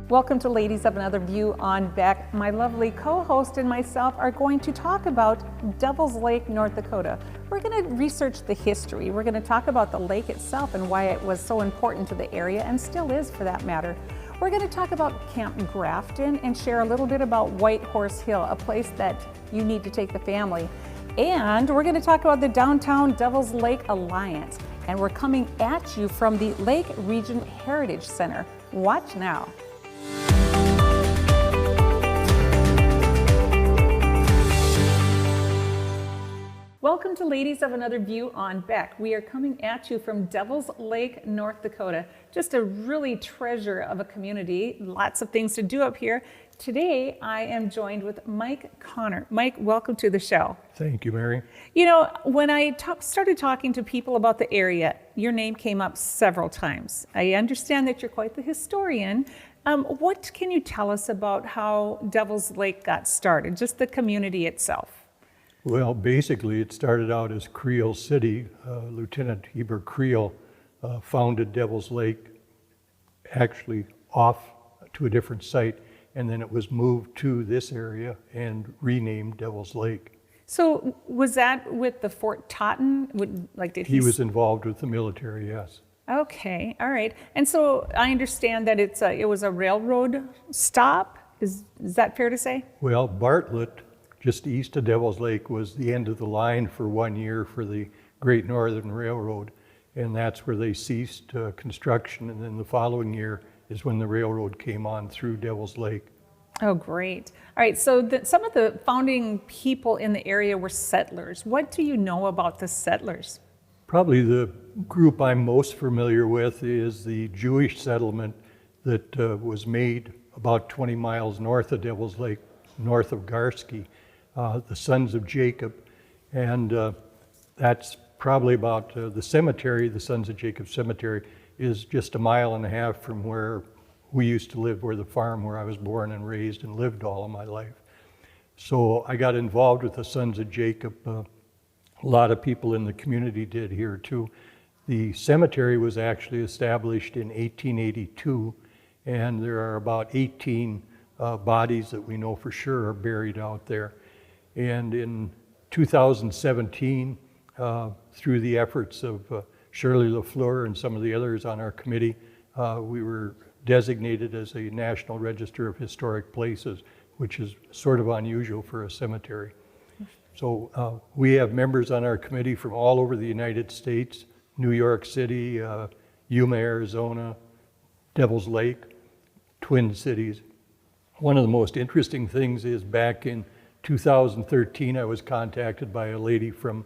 Welcome to Ladies of Another View on Beck. My lovely co-host and myself are going to talk about Devil's Lake, North Dakota. We're going to research the history. We're going to talk about the lake itself and why it was so important to the area, and still is for that matter. We're going to talk about Camp Grafton and share a little bit about White Horse Hill, a place that you need to take the family. And we're going to talk about the Downtown Devil's Lake Alliance. And we're coming at you from the Lake Region Heritage Center. Watch now. Welcome to Ladies of Another View on Beck. We are coming at you from Devil's Lake, North Dakota. Just a really treasure of a community. Lots of things to do up here. Today, I am joined with Mike Connor. Mike, welcome to the show. Thank you, Mary. You know, when I started talking to people about the area, your name came up several times. I understand that you're quite the historian. What can you tell us about how Devil's Lake got started, just the community itself? Well, basically, it started out as Creel City. Lieutenant Heber Creel founded Devil's Lake, actually off to a different site, and then it was moved to this area and renamed Devil's Lake. So was that with the Fort Totten? He was involved with the military, yes. Okay, all right. And so I understand that it was a railroad stop. Is that fair to say? Well, Bartlett, just east of Devil's Lake, was the end of the line for 1 year for the Great Northern Railroad, and that's where they ceased construction, and then the following year is when the railroad came on through Devil's Lake. Oh, great. All right, so some of the founding people in the area were settlers. What do you know about the settlers? Probably the group I'm most familiar with is the Jewish settlement that was made about 20 miles north of Devil's Lake, north of Garsky, the Sons of Jacob. And that's probably about the cemetery, the Sons of Jacob Cemetery, is just a mile and a half from where we used to live, where the farm where I was born and raised and lived all of my life. So I got involved with the Sons of Jacob. A lot of people in the community did here too. The cemetery was actually established in 1882, and there are about 18 bodies that we know for sure are buried out there. And in 2017, through the efforts of Shirley LaFleur and some of the others on our committee, we were designated as a National Register of Historic Places, which is sort of unusual for a cemetery. So we have members on our committee from all over the United States, New York City, Yuma, Arizona, Devil's Lake, Twin Cities. One of the most interesting things is back in 2013, I was contacted by a lady from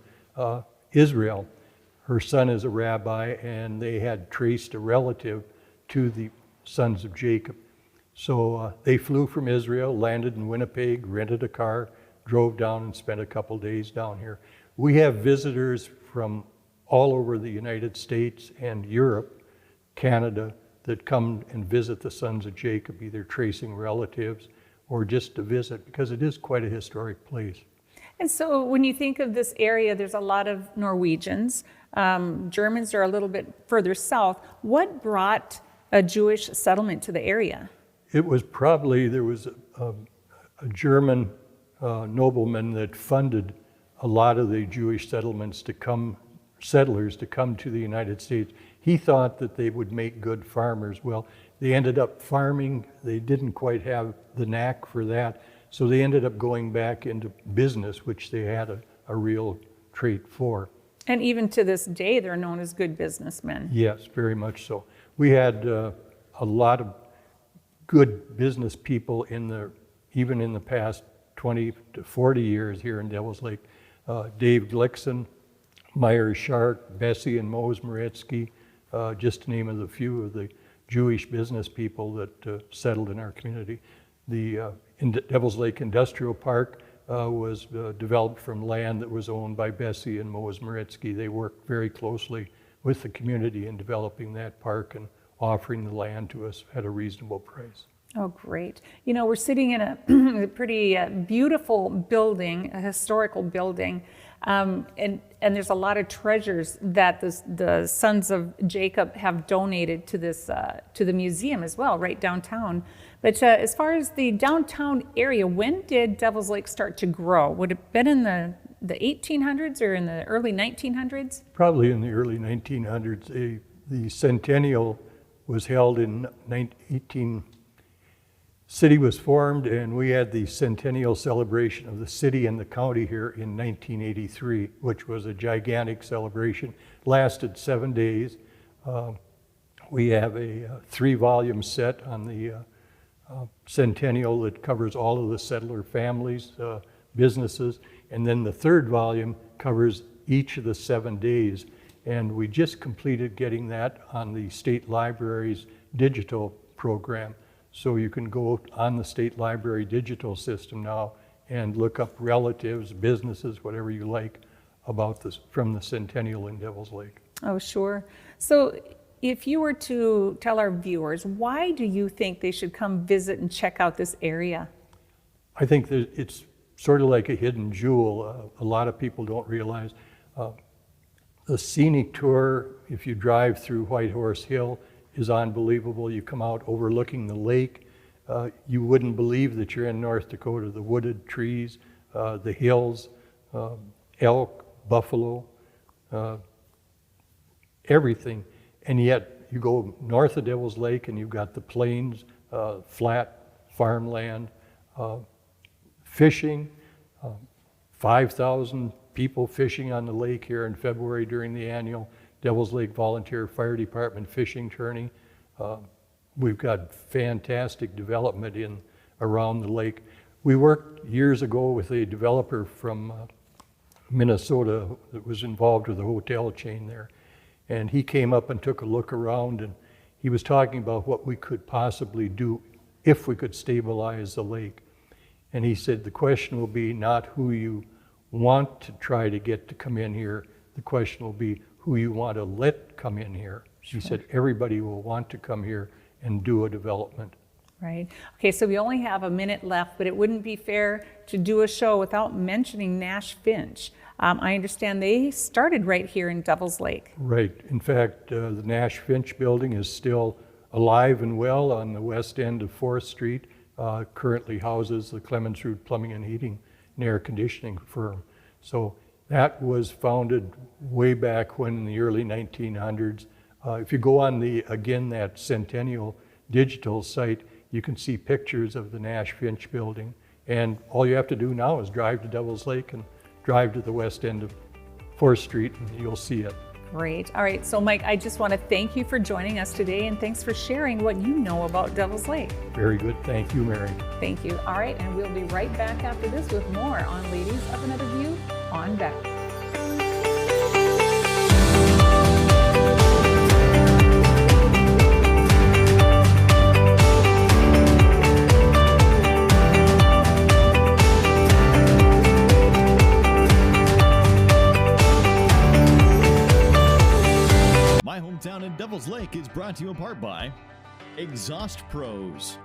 Israel. Her son is a rabbi, and they had traced a relative to the Sons of Jacob. So they flew from Israel, landed in Winnipeg, rented a car, drove down and spent a couple days down here. We have visitors from all over the United States and Europe, Canada, that come and visit the Sons of Jacob, either tracing relatives or just to visit, because it is quite a historic place. And so when you think of this area, there's a lot of Norwegians. Germans are a little bit further south. What brought a Jewish settlement to the area? It was probably, there was a German nobleman that funded a lot of the Jewish settlers to come to the United States. He thought that they would make good farmers. Well, they ended up farming. They didn't quite have the knack for that. So they ended up going back into business, which they had a real trait for. And even to this day, they're known as good businessmen. Yes, very much so. We had a lot of good business people even in the past 20 to 40 years here in Devil's Lake. Dave Glickson, Meyer Shark, Bessie and Mose Moretsky, just to name a few of the Jewish business people that settled in our community. The Devil's Lake Industrial Park was developed from land that was owned by Bessie and Mose Moretsky. They worked very closely with the community in developing that park and offering the land to us at a reasonable price. Oh, great. You know, we're sitting in a pretty beautiful building, a historical building. And there's a lot of treasures that the sons of Jacob have donated to this to the museum as well, right downtown. But as far as the downtown area, when did Devil's Lake start to grow? Would it have been in the 1800s or in the early 1900s? Probably in the early 1900s. The centennial was held in 18. City was formed, and we had the centennial celebration of the city and the county here in 1983, which was a gigantic celebration. Lasted 7 days. We have a 3-volume set on the centennial that covers all of the settler families, businesses, and then the 3rd volume covers each of the 7 days. And we just completed getting that on the State Library's digital program. So you can go on the State Library digital system now and look up relatives, businesses, whatever you like about this from the Centennial in Devil's Lake. Oh, sure. So if you were to tell our viewers, why do you think they should come visit and check out this area? I think that it's sort of like a hidden jewel. A lot of people don't realize. The scenic tour, if you drive through White Horse Hill, is unbelievable. You come out overlooking the lake. You wouldn't believe that you're in North Dakota. The wooded trees, the hills, elk, buffalo, everything. And yet you go north of Devil's Lake and you've got the plains, flat farmland, fishing, 5,000 people fishing on the lake here in February during the annual Devil's Lake Volunteer Fire Department fishing tourney. We've got fantastic development around the lake. We worked years ago with a developer from Minnesota that was involved with the hotel chain there. And he came up and took a look around, and he was talking about what we could possibly do if we could stabilize the lake. And he said the question will be not who you want to try to get to come in here, the question will be who you want to let come in here. She said everybody will want to come here and do a development. Right. Okay, so we only have a minute left, but it wouldn't be fair to do a show without mentioning Nash Finch. I understand they started right here in Devil's Lake. Right. In fact, the Nash Finch building is still alive and well on the west end of 4th Street. Currently houses the Clemens Root Plumbing and Heating and Air Conditioning firm. So that was founded way back when in the early 1900s. If you go on that Centennial digital site, you can see pictures of the Nash Finch building. And all you have to do now is drive to Devil's Lake and drive to the west end of 4th Street and you'll see it. Great. All right. So Mike, I just want to thank you for joining us today and thanks for sharing what you know about Devil's Lake. Very good. Thank you, Mary. Thank you. All right. And we'll be right back after this with more on Ladies of Another View on Beck. Hometown in Devil's Lake is brought to you in part by Exhaust Pros,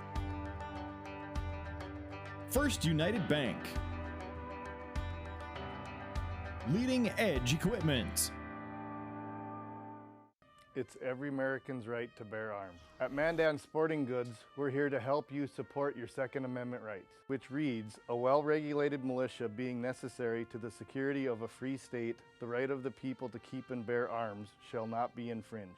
First United Bank, Leading Edge Equipment. It's every American's right to bear arms. At Mandan Sporting Goods, we're here to help you support your Second Amendment rights, which reads, a well-regulated militia being necessary to the security of a free state, the right of the people to keep and bear arms shall not be infringed.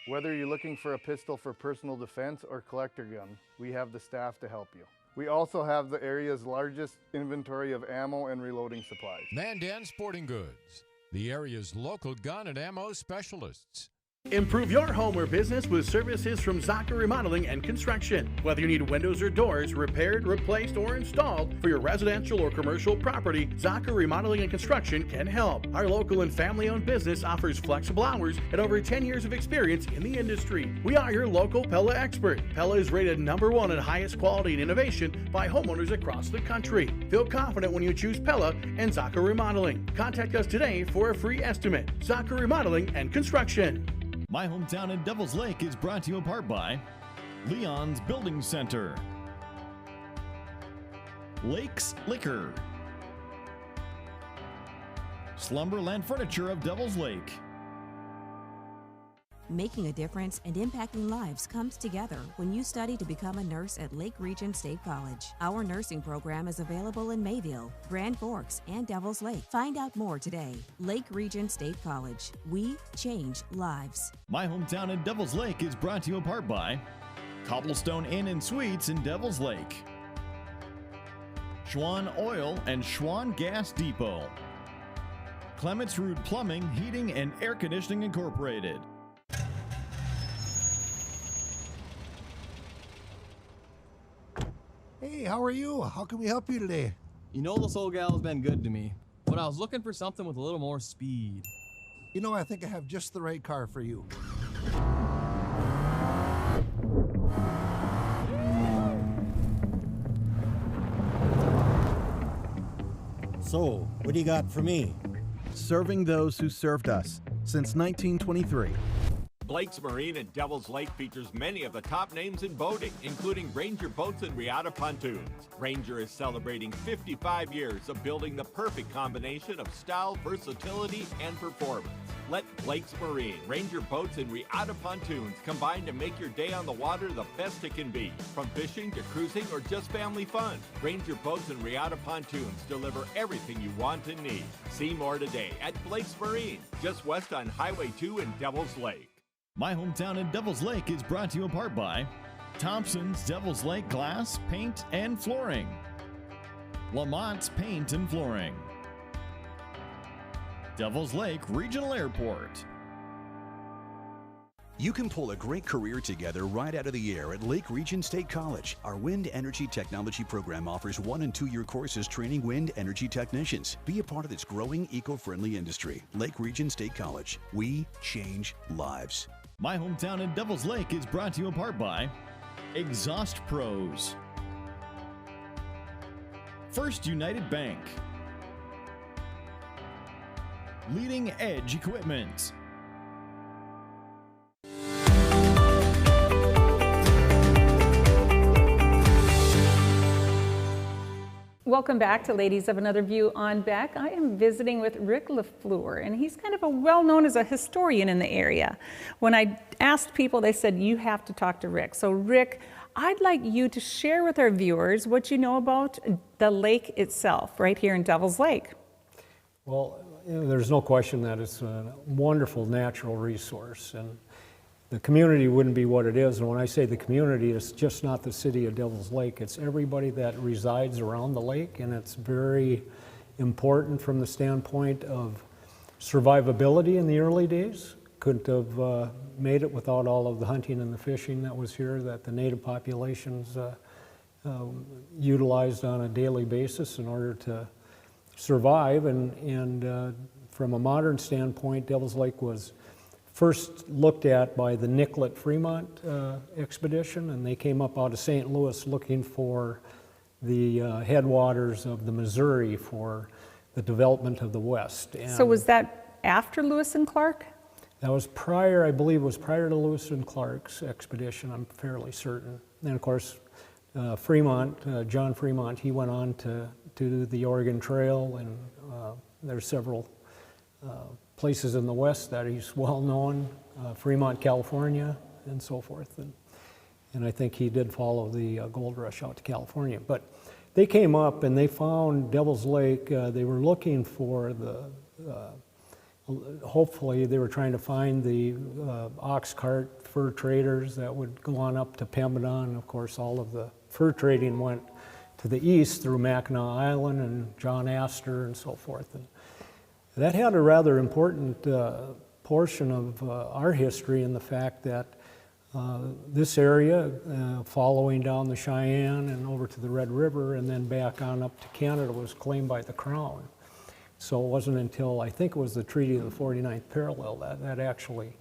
Whether you're looking for a pistol for personal defense or collector gun, we have the staff to help you. We also have the area's largest inventory of ammo and reloading supplies. Mandan Sporting Goods, the area's local gun and ammo specialists. Improve your home or business with services from Zaka Remodeling and Construction. Whether you need windows or doors repaired, replaced, or installed for your residential or commercial property, Zaka Remodeling and Construction can help. Our local and family-owned business offers flexible hours and over 10 years of experience in the industry. We are your local Pella expert. Pella is rated #1 in highest quality and innovation by homeowners across the country. Feel confident when you choose Pella and Zaka Remodeling. Contact us today for a free estimate. Zaka Remodeling and Construction. My Hometown in Devil's Lake is brought to you in part by Leon's Building Center, Lakes Liquor, Slumberland Furniture of Devil's Lake. Making a difference and impacting lives comes together when you study to become a nurse at Lake Region State College. Our nursing program is available in Mayville, Grand Forks, and Devils Lake. Find out more today. Lake Region State College. We change lives. My Hometown in Devil's Lake is brought to you in part by Cobblestone Inn and Suites in Devil's Lake, Schwann Oil and Schwann Gas Depot, Clements Root Plumbing, Heating, and Air Conditioning Incorporated. Hey, how are you? How can we help you today? You know, this old gal's been good to me, but I was looking for something with a little more speed. You know, I think I have just the right car for you. So, what do you got for me? Serving those who served us since 1923. Blake's Marine in Devil's Lake features many of the top names in boating, including Ranger Boats and Reata Pontoons. Ranger is celebrating 55 years of building the perfect combination of style, versatility, and performance. Let Blake's Marine, Ranger Boats, and Reata Pontoons combine to make your day on the water the best it can be. From fishing to cruising or just family fun, Ranger Boats and Reata Pontoons deliver everything you want and need. See more today at Blake's Marine, just west on Highway 2 in Devil's Lake. My Hometown in Devil's Lake is brought to you in part by Thompson's Devil's Lake Glass, Paint, and Flooring, Lamont's Paint and Flooring, Devil's Lake Regional Airport. You can pull a great career together right out of the air at Lake Region State College. Our Wind Energy Technology program offers 1- and 2-year courses training wind energy technicians. Be a part of this growing eco-friendly industry. Lake Region State College. We change lives. My Hometown in Devil's Lake is brought to you in part by Exhaust Pros, First United Bank, Leading Edge Equipment. Welcome back to Ladies of Another View on Beck. I am visiting with Rick LaFleur, and he's kind of well-known as a historian in the area. When I asked people, they said, you have to talk to Rick. So Rick, I'd like you to share with our viewers what you know about the lake itself, right here in Devil's Lake. Well, there's no question that it's a wonderful natural resource, and the community wouldn't be what it is. And when I say the community, it's just not the city of Devil's Lake. It's everybody that resides around the lake, and it's very important from the standpoint of survivability in the early days. Couldn't have made it without all of the hunting and the fishing that was here, that the native populations utilized on a daily basis in order to survive. And from a modern standpoint, Devil's Lake was first looked at by the Nicollet Fremont expedition, and they came up out of St. Louis looking for the headwaters of the Missouri for the development of the West. And so was that after Lewis and Clark? That was prior, I believe it was prior to Lewis and Clark's expedition, I'm fairly certain. And of course, Fremont, John Fremont, he went on to do the Oregon Trail, and there's several places in the West that he's well known, Fremont, California, and so forth. And I think he did follow the gold rush out to California. But they came up and they found Devil's Lake. They were looking for hopefully they were trying to find the ox cart fur traders that would go on up to Pembina. And of course, all of the fur trading went to the east through Mackinac Island and John Astor and so forth. And that had a rather important portion of our history in the fact that this area, following down the Cheyenne and over to the Red River and then back on up to Canada, was claimed by the Crown. So it wasn't until, I think it was the Treaty of the 49th Parallel, that actually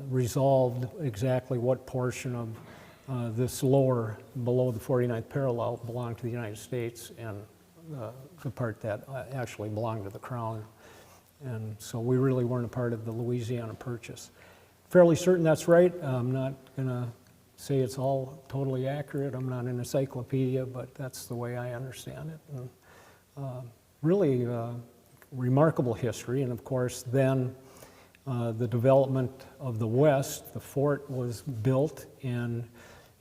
resolved exactly what portion of this lower, below the 49th Parallel, belonged to the United States and the part that actually belonged to the Crown. And so we really weren't a part of the Louisiana Purchase. Fairly certain that's right. I'm not going to say it's all totally accurate. I'm not an encyclopedia, but that's the way I understand it. And really remarkable history, and of course then the development of the west, the fort was built, and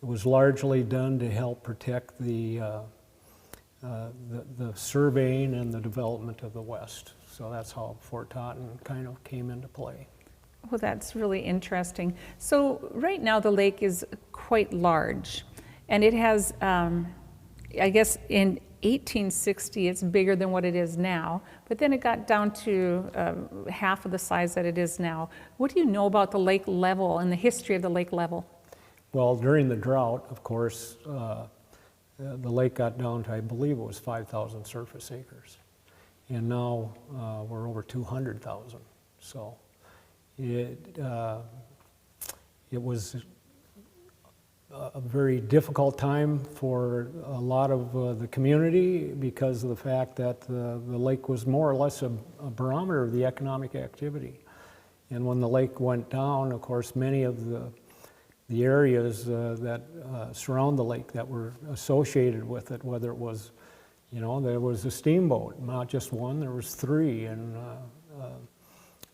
it was largely done to help protect the surveying and the development of the west. So that's how Fort Totten kind of came into play. Well, that's really interesting. So right now the lake is quite large, and it has, I guess in 1860 it's bigger than what it is now, but then it got down to half of the size that it is now. What do you know about the lake level and the history of the lake level? Well, during the drought, of course, the lake got down to, I believe it was 5,000 surface acres. And now we're over 200,000. So it was a very difficult time for a lot of the community because of the fact that the lake was more or less a barometer of the economic activity. And when the lake went down, of course, many of the areas that surround the lake that were associated with it, whether it was, you know, there was a steamboat, not just one, there was three, and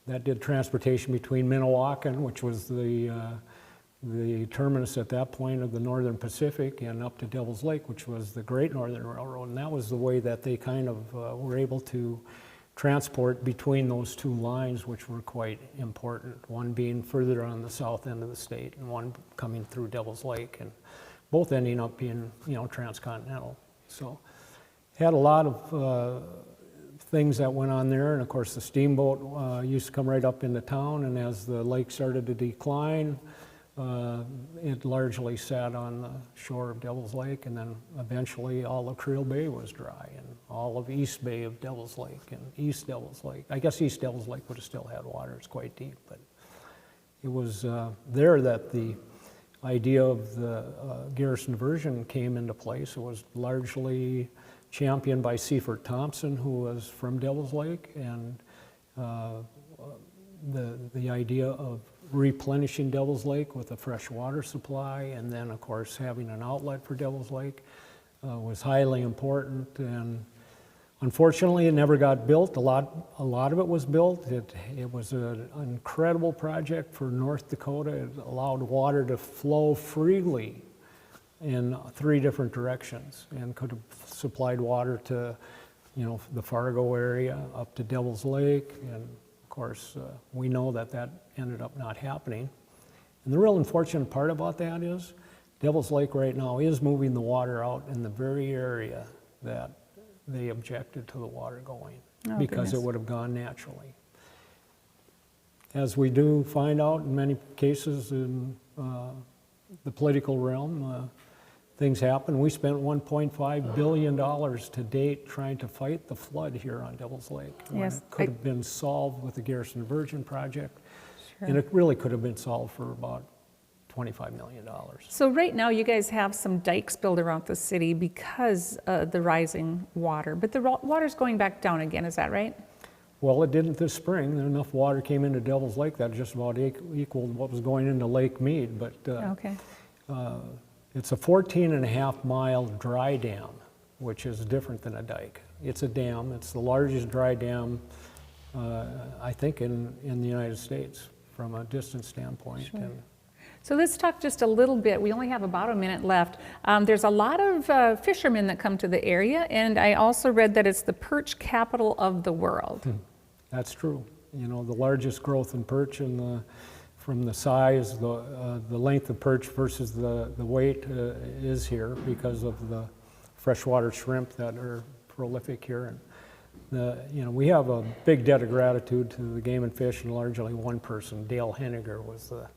that did transportation between Minnewacan, which was the terminus at that point of the Northern Pacific, and up to Devil's Lake, which was the Great Northern Railroad, and that was the way that they kind of were able to transport between those two lines, which were quite important, one being further on the south end of the state and one coming through Devil's Lake, and both ending up being, you know, transcontinental. So had a lot of things that went on there, and of course the steamboat used to come right up into town, and as the lake started to decline, it largely sat on the shore of Devil's Lake, and then eventually all of Creel Bay was dry, and all of East Bay of Devil's Lake, and East Devil's Lake. I guess East Devil's Lake would have still had water, it's quite deep, but it was there that the idea of the garrison diversion came into place. It was largely championed by Seifert Thompson, who was from Devil's Lake, and the idea of replenishing Devil's Lake with a fresh water supply, and then of course having an outlet for Devil's Lake was highly important. And unfortunately it never got built. A lot of it was built. It was an incredible project for North Dakota. It allowed water to flow freely in 3 different directions, and could have supplied water to, you know, the Fargo area up to Devil's Lake, and of course we know that that ended up not happening. And the real unfortunate part about that is Devil's Lake right now is moving the water out in the very area that they objected to the water going, because it would have gone naturally. As we do find out in many cases in the political realm, things happen. We spent $1.5 billion to date trying to fight the flood here on Devil's Lake. Yes, it could have been solved with the Garrison Diversion project, sure. And it really could have been solved for about $25 million. So right now you guys have some dikes built around the city because of the rising water, but the water's going back down again, is that right? Well, it didn't this spring. Enough water came into Devil's Lake that just about equaled what was going into Lake Mead, but okay. It's a 14.5-mile dry dam, which is different than a dike. It's a dam. It's the largest dry dam, I think, in the United States from a distance standpoint. Sure. So let's talk just a little bit. We only have about a minute left. There's a lot of fishermen that come to the area, and I also read that it's the perch capital of the world. That's true. You know, the largest growth in perch in the from the size, the length of perch versus the weight is here because of the freshwater shrimp that are prolific here. And you know, we have a big debt of gratitude to the Game and Fish, and largely one person. Dale Henniger was the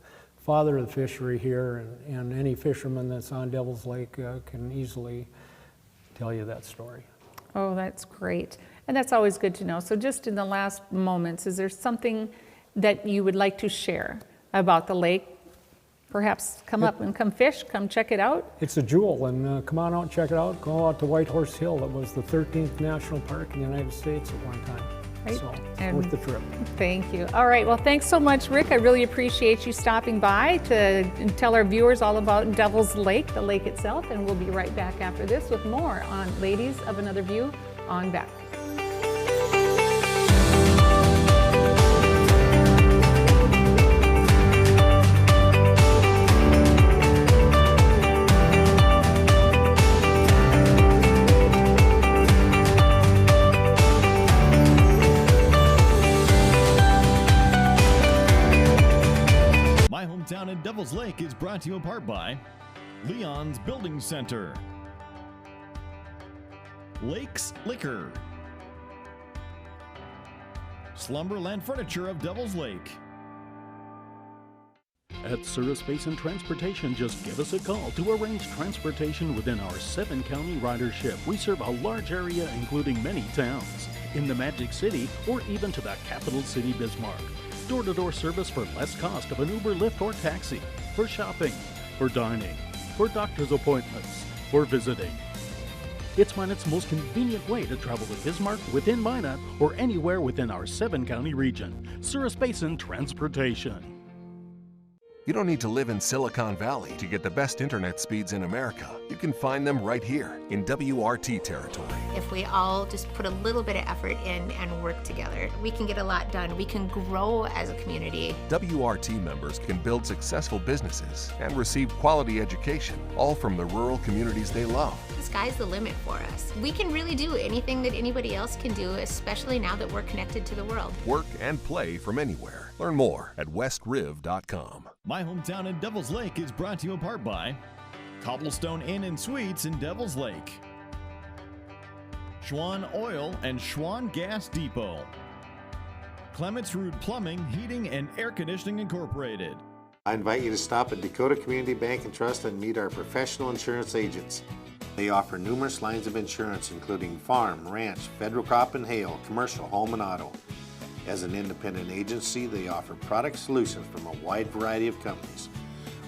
father of the fishery here, and any fisherman that's on Devil's Lake can easily tell you that story. Oh, that's great. And that's always good to know. So just in the last moments, is there something that you would like to share about the lake? Perhaps come up and come fish, come check it out. It's a jewel, and come on out and check it out. Go out to White Horse Hill. It was the 13th national park in the United States at one time. Right. So it's And worth the trip. Thank you. All right, well, thanks so much, Rick. I really appreciate you stopping by to tell our viewers all about Devil's Lake, the lake itself, and we'll be right back after this with more on Ladies of Another View on Back. at Devil's Lake is brought to you in part by Leon's Building Center, Lakes Liquor, Slumberland Furniture of Devil's Lake. At Service Basin Transportation, just give us a call to arrange transportation within our 7-county ridership. We serve a large area, including many towns, in the Magic City or even to the capital city, Bismarck. Door-to-door service for less cost of an Uber, Lyft, or taxi, for shopping, for dining, for doctor's appointments, for visiting. It's Minot's most convenient way to travel to Bismarck, within Minot, or anywhere within our 7-county region. Service Basin Transportation. You don't need to live in Silicon Valley to get the best internet speeds in America. You can find them right here in WRT territory. If we all just put a little bit of effort in and work together, we can get a lot done. We can grow as a community. WRT members can build successful businesses and receive quality education, all from the rural communities they love. The sky's the limit for us. We can really do anything that anybody else can do, especially now that we're connected to the world. Work and play from anywhere. Learn more at westriv.com. My hometown in Devil's Lake is brought to you in part by Cobblestone Inn and Suites in Devil's Lake, Schwann Oil and Schwann Gas Depot, Clements Root Plumbing, Heating, and Air Conditioning Incorporated. I invite you to stop at Dakota Community Bank and Trust and meet our professional insurance agents. They offer numerous lines of insurance, including farm, ranch, federal crop and hail, commercial, home, and auto. As an independent agency, they offer product solutions from a wide variety of companies.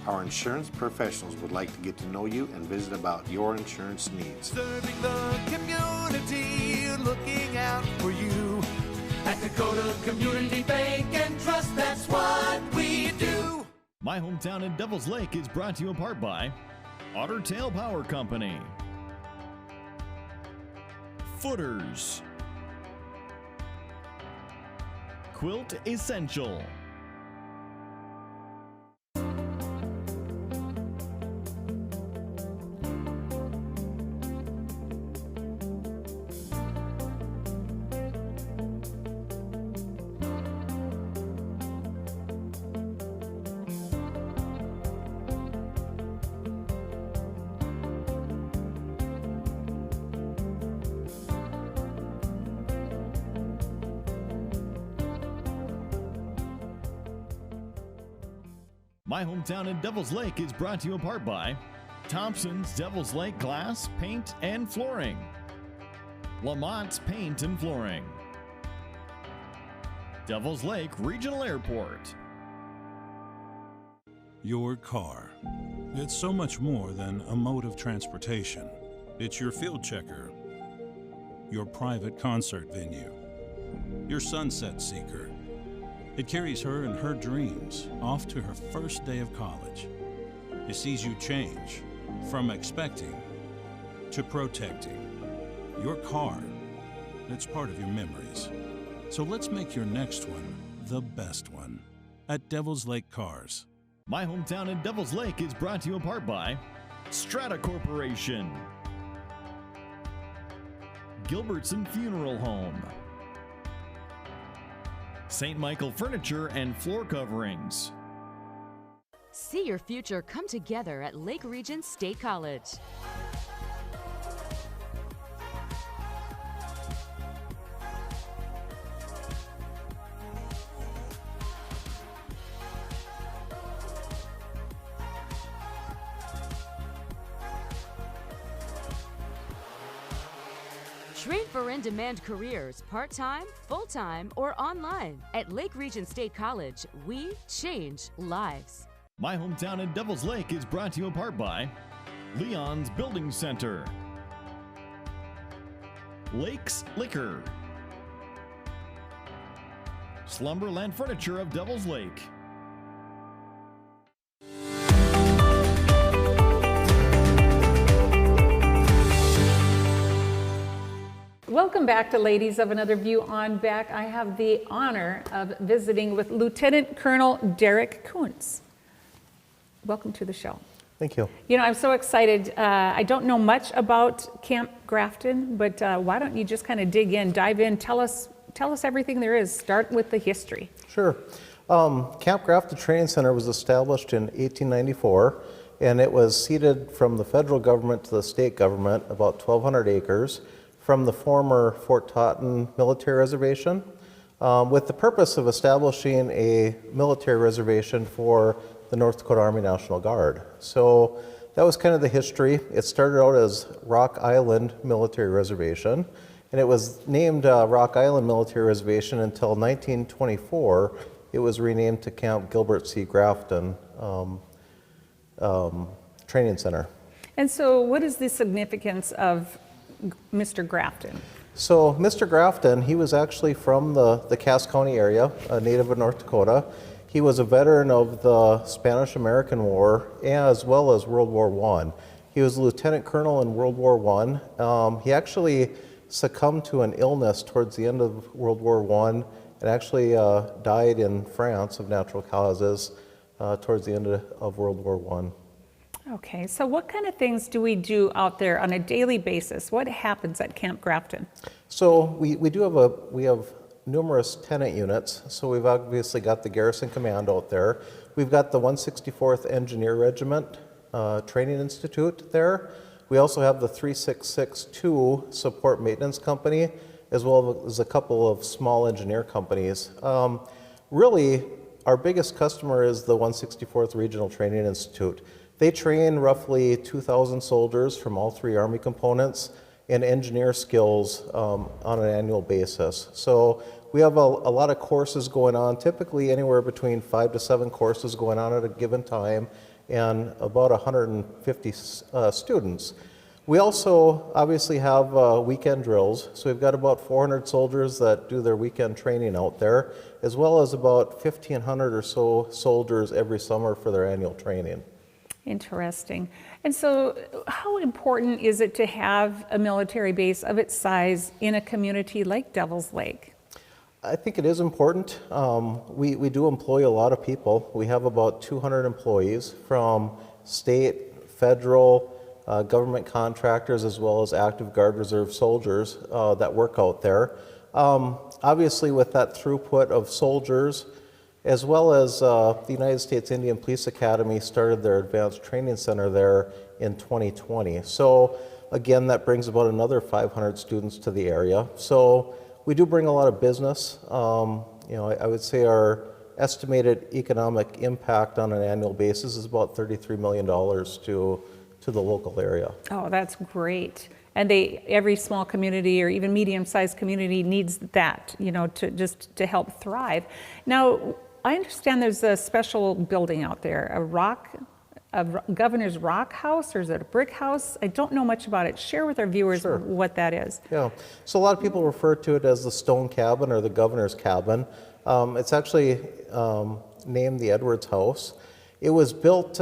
Our insurance professionals would like to get to know you and visit about your insurance needs. Serving the community, looking out for you. At Dakota Community Bank and Trust, that's what we do. My hometown in Devil's Lake is brought to you in part by Otter Tail Power Company, Footers, Quilt Essential, My hometown in Devil's Lake is brought to you in part by Thompson's Devil's Lake Glass, Paint, and Flooring, Lamont's Paint and Flooring, Devil's Lake Regional Airport. Your car. It's so much more than a mode of transportation. It's your field checker, your private concert venue, your sunset seeker. It carries her and her dreams off to her first day of college. It sees you change from expecting to protecting. Your car, it's part of your memories. So let's make your next one the best one at Devil's Lake Cars. My hometown in Devil's Lake is brought to you in part by Strata Corporation, Gilbertson Funeral Home, St. Michael Furniture and Floor Coverings. See your future come together at Lake Region State College. Train for in-demand careers, part-time, full-time, or online. At Lake Region State College, we change lives. My hometown in Devil's Lake is brought to you in part by Leon's Building Center, Lakes Liquor, Slumberland Furniture of Devil's Lake. Welcome back to Ladies of Another View on Back. I have the honor of visiting with Lieutenant Colonel Derek Kuntz. Welcome to the show. Thank you. You know, I'm so excited. I don't know much about Camp Grafton, but why don't you just kind of dig in, dive in, tell us everything there is. Start with the history. Sure. Camp Grafton Training Center was established in 1894, and it was ceded from the federal government to the state government, about 1,200 acres, from the former Fort Totten military reservation, with the purpose of establishing a military reservation for the North Dakota Army National Guard. So that was kind of the history. It started out as Rock Island Military Reservation, and it was named Rock Island Military Reservation until 1924. It was renamed to Camp Gilbert C. Grafton Training Center. And so what is the significance of Mr. Grafton? So Mr. Grafton, he was actually from the Cass County area, a native of North Dakota. He was a veteran of the Spanish-American War as well as World War I. He was a lieutenant colonel in World War I. He actually succumbed to an illness towards the end of World War I and actually died in France of natural causes towards the end of World War I. Okay, so what kind of things do we do out there on a daily basis? What happens at Camp Grafton? So we have numerous tenant units. So we've obviously got the Garrison Command out there. We've got the 164th Engineer Regiment Training Institute there. We also have the 3662 Support Maintenance Company, as well as a couple of small engineer companies. Really, our biggest customer is the 164th Regional Training Institute. They train roughly 2,000 soldiers from all three Army components and engineer skills on an annual basis. So we have a lot of courses going on, typically anywhere between 5 to 7 courses going on at a given time, and about 150 students. We also obviously have weekend drills, so we've got about 400 soldiers that do their weekend training out there, as well as about 1,500 or so soldiers every summer for their annual training. Interesting. And so how important is it to have a military base of its size in a community like Devil's Lake? I think it is important. We do employ a lot of people. We have about 200 employees from state, federal, government contractors, as well as active Guard Reserve soldiers that work out there. Obviously, with that throughput of soldiers, as well as the United States Indian Police Academy started their advanced training center there in 2020. So again, that brings about another 500 students to the area. So we do bring a lot of business. I would say our estimated economic impact on an annual basis is about $33 million to the local area. Oh, that's great. And every small community or even medium-sized community needs that, to help thrive. Now, I understand there's a special building out there, a Governor's Rock House, or is it a brick house? I don't know much about it. Share with our viewers what that is. Yeah, so a lot of people refer to it as the Stone Cabin or the Governor's Cabin. It's actually named the Edwards House. It was built,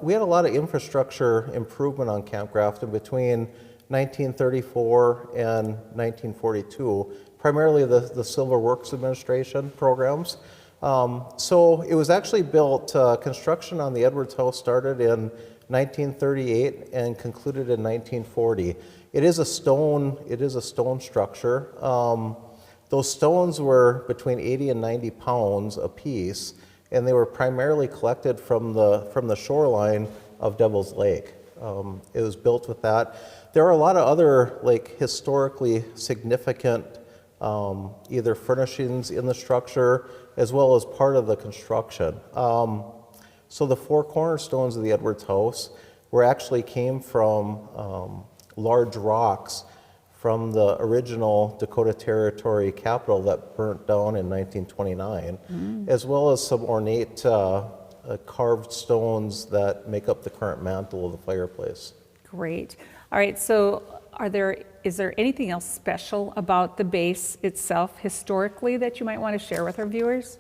we had a lot of infrastructure improvement on Camp Grafton between 1934 and 1942, primarily the Civil Works Administration programs. So it was actually built, construction on the Edwards House started in 1938 and concluded in 1940. It is a stone structure. Those stones were between 80 and 90 pounds a piece, and they were primarily collected from the shoreline of Devil's Lake. It was built with that. There are a lot of other historically significant either furnishings in the structure as well as part of the construction. So the 4 cornerstones of the Edwards House came from large rocks from the original Dakota Territory capital that burnt down in 1929, as well as some ornate carved stones that make up the current mantle of the fireplace. Great. All right, so is there anything else special about the base itself historically that you might want to share with our viewers?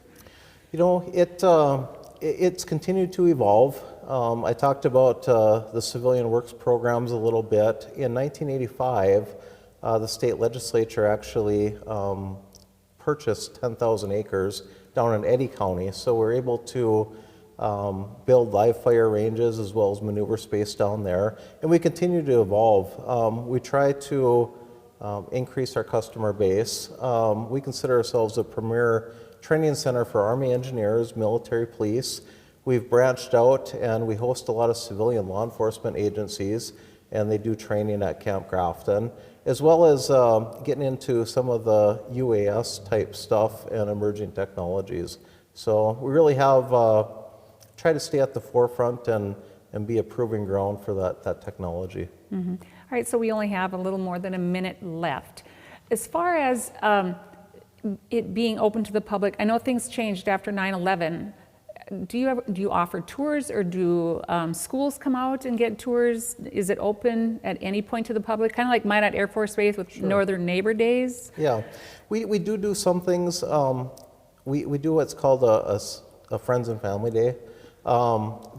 It's continued to evolve. I talked about the civilian works programs a little bit. In 1985, the state legislature actually purchased 10,000 acres down in Eddy County, so we're able to build live fire ranges as well as maneuver space down there, and we continue to evolve. We try to increase our customer base. We consider ourselves a premier training center for Army engineers, military police. We've branched out and we host a lot of civilian law enforcement agencies, and they do training at Camp Grafton, as well as getting into some of the UAS type stuff and emerging technologies. So we really have tried to stay at the forefront and be a proving ground for that technology. Mm-hmm. All right, so we only have a little more than a minute left. As far as it being open to the public, I know things changed after 9/11. Do you offer tours, or do schools come out and get tours? Is it open at any point to the public? Kind of like Minot Air Force Base with Northern Neighbor Days? Yeah, we do some things. We do what's called a Friends and Family Day.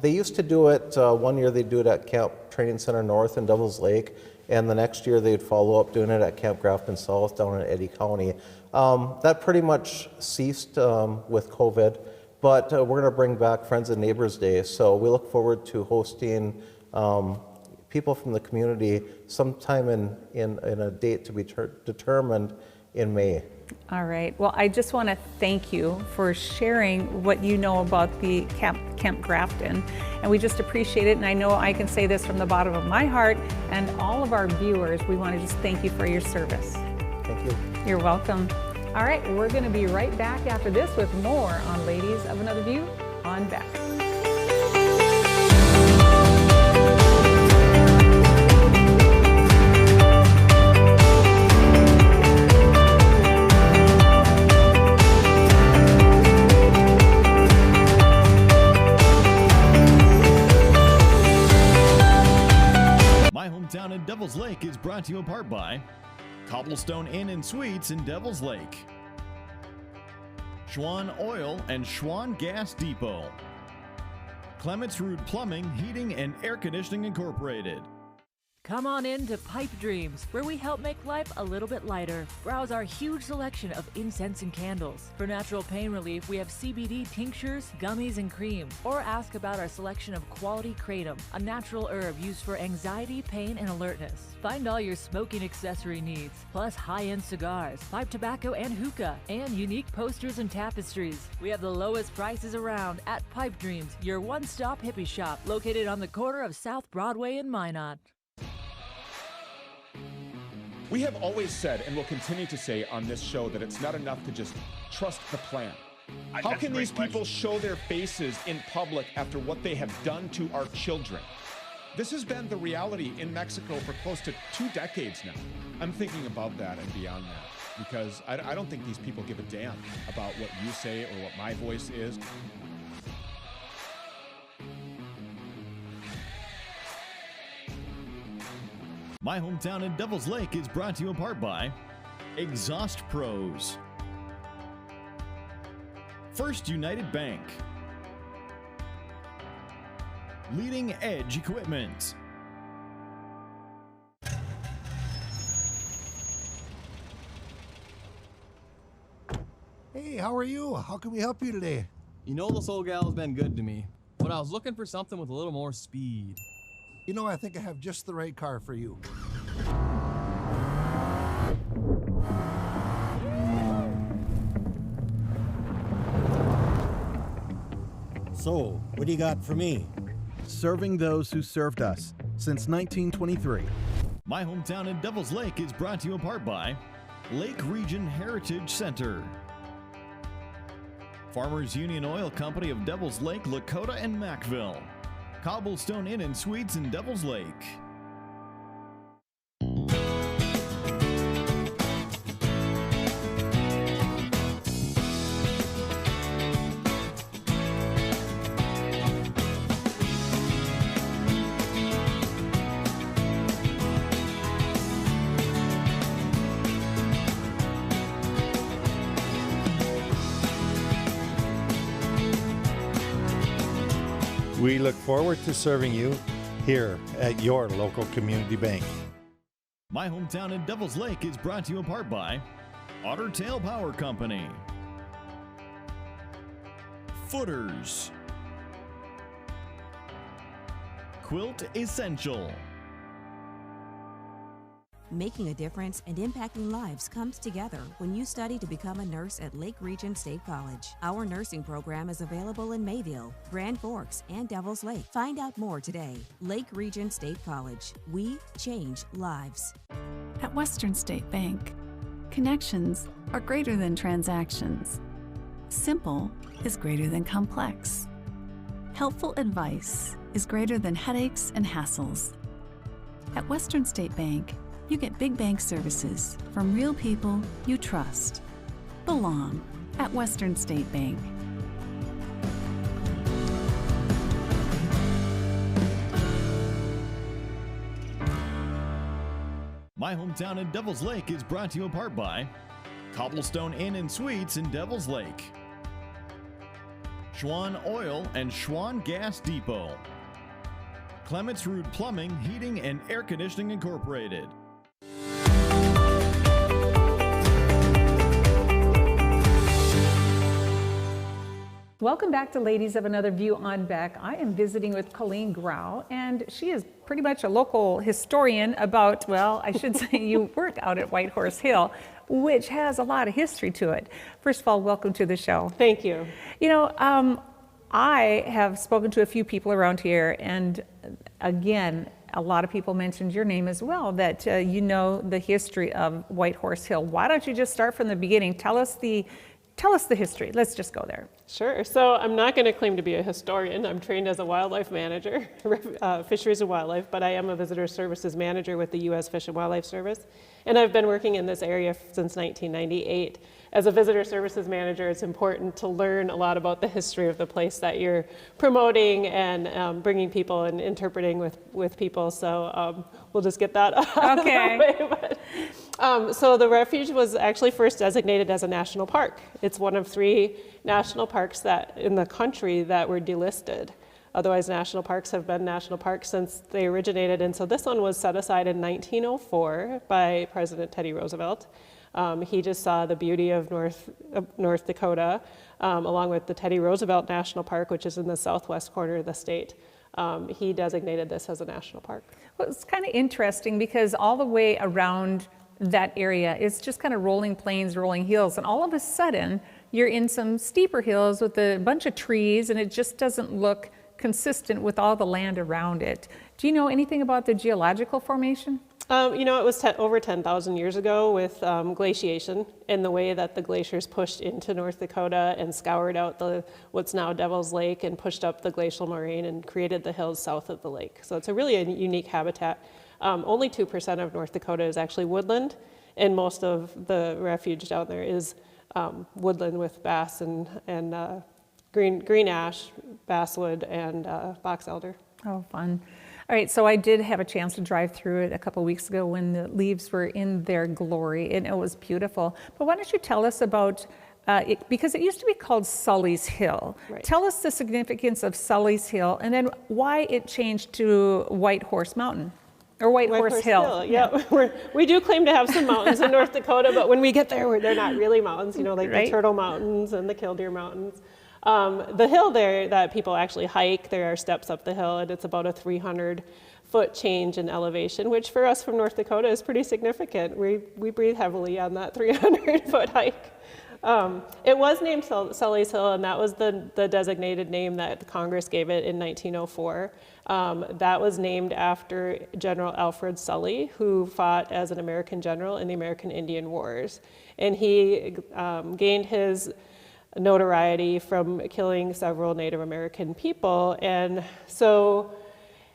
They used to do it, one year they'd do it at Camp Training Center North in Devils Lake, and the next year they'd follow up doing it at Camp Grafton South down in Eddy County. That pretty much ceased with COVID, but we're going to bring back Friends and Neighbors Day, so we look forward to hosting people from the community sometime in a date to be determined in May. All right. Well, I just want to thank you for sharing what you know about the Camp Grafton, and we just appreciate it. And I know I can say this from the bottom of my heart, and all of our viewers, we want to just thank you for your service. Thank you. You're welcome. All right, we're going to be right back after this with more on Ladies of Another View on Beck. My Hometown in Devils Lake is brought to you in part by Cobblestone Inn and Suites in Devils Lake, Schwann Oil and Schwann Gas Depot, Clements Root Plumbing, Heating and Air Conditioning Incorporated. Come on in to Pipe Dreams, where we help make life a little bit lighter. Browse our huge selection of incense and candles. For natural pain relief, we have CBD tinctures, gummies, and cream. Or ask about our selection of quality kratom, a natural herb used for anxiety, pain, and alertness. Find all your smoking accessory needs, plus high-end cigars, pipe tobacco, and hookah, and unique posters and tapestries. We have the lowest prices around at Pipe Dreams, your one-stop hippie shop, located on the corner of South Broadway and Minot. We have always said, and will continue to say on this show, that it's not enough to just trust the plan. How can these people show their faces in public after what they have done to our children? This has been the reality in Mexico for close to 2 decades now. I'm thinking above that and beyond that, because I don't think these people give a damn about what you say or what my voice is. My Hometown in Devils Lake is brought to you in part by Exhaust Pros, First United Bank, Leading Edge Equipment, Hey, how are you? How can we help you today? You know, this old gal's been good to me, but I was looking for something with a little more speed. You know, I think I have just the right car for you. So, what do you got for me? Serving those who served us since 1923. My Hometown in Devils Lake is brought to you in part by Lake Region Heritage Center, Farmers Union Oil Company of Devils Lake, Lakota, and Mackville, Cobblestone Inn and Suites in Devils Lake. We look forward to serving you here at your local community bank. My Hometown in Devils Lake is brought to you in part by Otter Tail Power Company, Footers, Quilt Essential, Making a difference and impacting lives comes together when you study to become a nurse at Lake Region State College. Our nursing program is available in Mayville, Grand Forks, and Devils Lake. Find out more today. Lake Region State College. We change lives. At Western State Bank, connections are greater than transactions. Simple is greater than complex. Helpful advice is greater than headaches and hassles. At Western State Bank, you get big bank services from real people you trust. Belong at Western State Bank. My Hometown in Devils Lake is brought to you in part by Cobblestone Inn and Suites in Devils Lake, Schwann Oil and Schwann Gas Depot, Clements Root Plumbing, Heating, and Air Conditioning Incorporated. Welcome back to Ladies of Another View on Beck. I am visiting with Colleen Grau, and she is pretty much a local historian about, well, I should say you work out at White Horse Hill, which has a lot of history to it. First of all, welcome to the show. Thank you. You know, I have spoken to a few people around here, and again, a lot of people mentioned your name as well, that you know the history of White Horse Hill. Why don't you just start from the beginning? Tell us the history. Let's just go there. Sure. So I'm not going to claim to be a historian. I'm trained as a wildlife manager, fisheries and wildlife, but I am a visitor services manager with the U.S. Fish and Wildlife Service. And I've been working in this area since 1998. As a visitor services manager, it's important to learn a lot about the history of the place that you're promoting and bringing people and interpreting with people. So we'll just get that out of the way. But, so the refuge was actually first designated as a national park. It's one of 3 national parks that in the country that were delisted. Otherwise, national parks have been national parks since they originated. And so this one was set aside in 1904 by President Teddy Roosevelt. He just saw the beauty of North Dakota, along with the Teddy Roosevelt National Park, which is in the southwest corner of the state. He designated this as a national park. Well, it's kind of interesting because all the way around that area is just kind of rolling plains, rolling hills, and all of a sudden you're in some steeper hills with a bunch of trees, and it just doesn't look consistent with all the land around it. Do you know anything about the geological formation? You know, it was over 10,000 years ago with glaciation, and the way that the glaciers pushed into North Dakota and scoured out what's now Devil's Lake and pushed up the glacial moraine and created the hills south of the lake. So it's a really unique habitat. Only 2% of North Dakota is actually woodland, and most of the refuge down there is woodland with bass and green ash, basswood, and box elder. Oh, fun. All right, so I did have a chance to drive through it a couple weeks ago when the leaves were in their glory, and it was beautiful. But why don't you tell us about it, because it used to be called Sully's Hill. Right. Tell us the significance of Sully's Hill, and then why it changed to White Horse Mountain. Or White Horse Hill. Yeah, we do claim to have some mountains in North Dakota, but when we get there, they're not really mountains, you know, like the Turtle Mountains and the Killdeer Mountains. The hill there that people actually hike, there are steps up the hill, and it's about a 300-foot change in elevation, which for us from North Dakota is pretty significant. We breathe heavily on that 300-foot hike. It was named Sully's Hill, and that was the designated name that Congress gave it in 1904. That was named after General Alfred Sully, who fought as an American general in the American Indian Wars. And he gained his notoriety from killing several Native American people. And so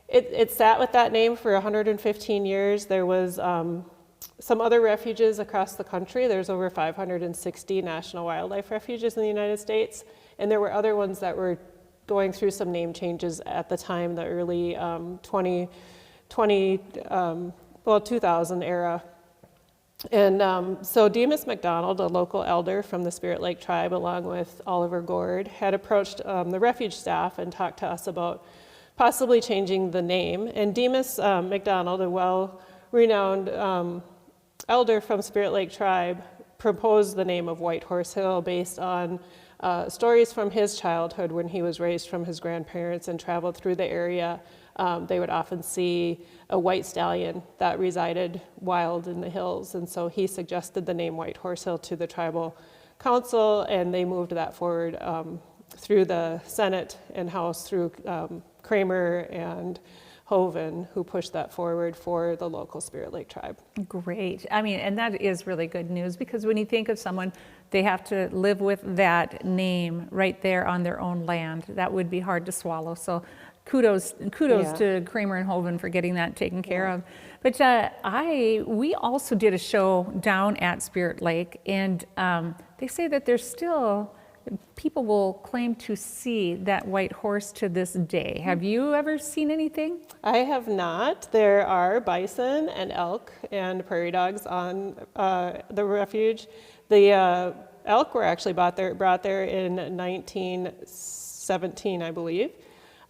it sat with that name for 115 years. There was some other refuges across the country. There's over 560 national wildlife refuges in the United States. And there were other ones that were going through some name changes at the time, the early 2000 era. And so Demas McDonald, a local elder from the Spirit Lake tribe, along with Oliver Gord, had approached the refuge staff and talked to us about possibly changing the name. And Demas McDonald, a well-renowned elder from Spirit Lake tribe, proposed the name of White Horse Hill based on stories from his childhood when he was raised from his grandparents and traveled through the area they would often see a white stallion that resided wild in the hills. And so he suggested the name White Horse Hill to the tribal council, and they moved that forward through the Senate and House through Kramer and Hoven, who pushed that forward for the local Spirit Lake tribe. Great. I mean, and that is really good news, because when you think of someone, they have to live with that name right there on their own land. That would be hard to swallow. So kudos to Kramer and Hoven for getting that taken care of. But we also did a show down at Spirit Lake, and they say that there's still people will claim to see that white horse to this day. Have you ever seen anything? I have not. There are bison and elk and prairie dogs on the refuge. The elk were actually brought there in 1917, I believe.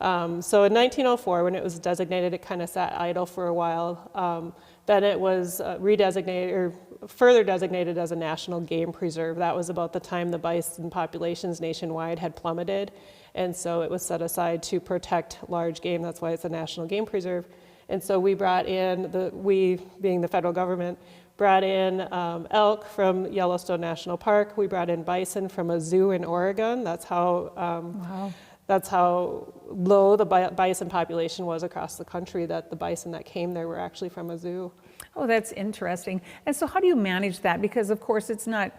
So in 1904, when it was designated, it kind of sat idle for a while. Then it was redesignated, or further designated as a national game preserve. That was about the time the bison populations nationwide had plummeted, and so it was set aside to protect large game. That's why it's a national game preserve. And so we brought in, we being the federal government, brought in elk from Yellowstone National Park. We brought in bison from a zoo in Oregon. That's how that's how low the bison population was across the country, that the bison that came there were actually from a zoo. Oh, that's interesting. And so how do you manage that? Because of course it's not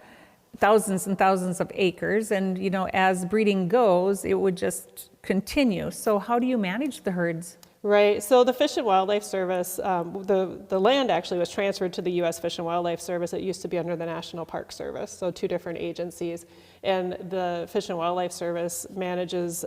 thousands and thousands of acres, and you know, as breeding goes, it would just continue. So how do you manage the herds? Right, so the Fish and Wildlife Service, the land actually was transferred to the U.S. Fish and Wildlife Service. It used to be under the National Park Service, so two different agencies. And the Fish and Wildlife Service manages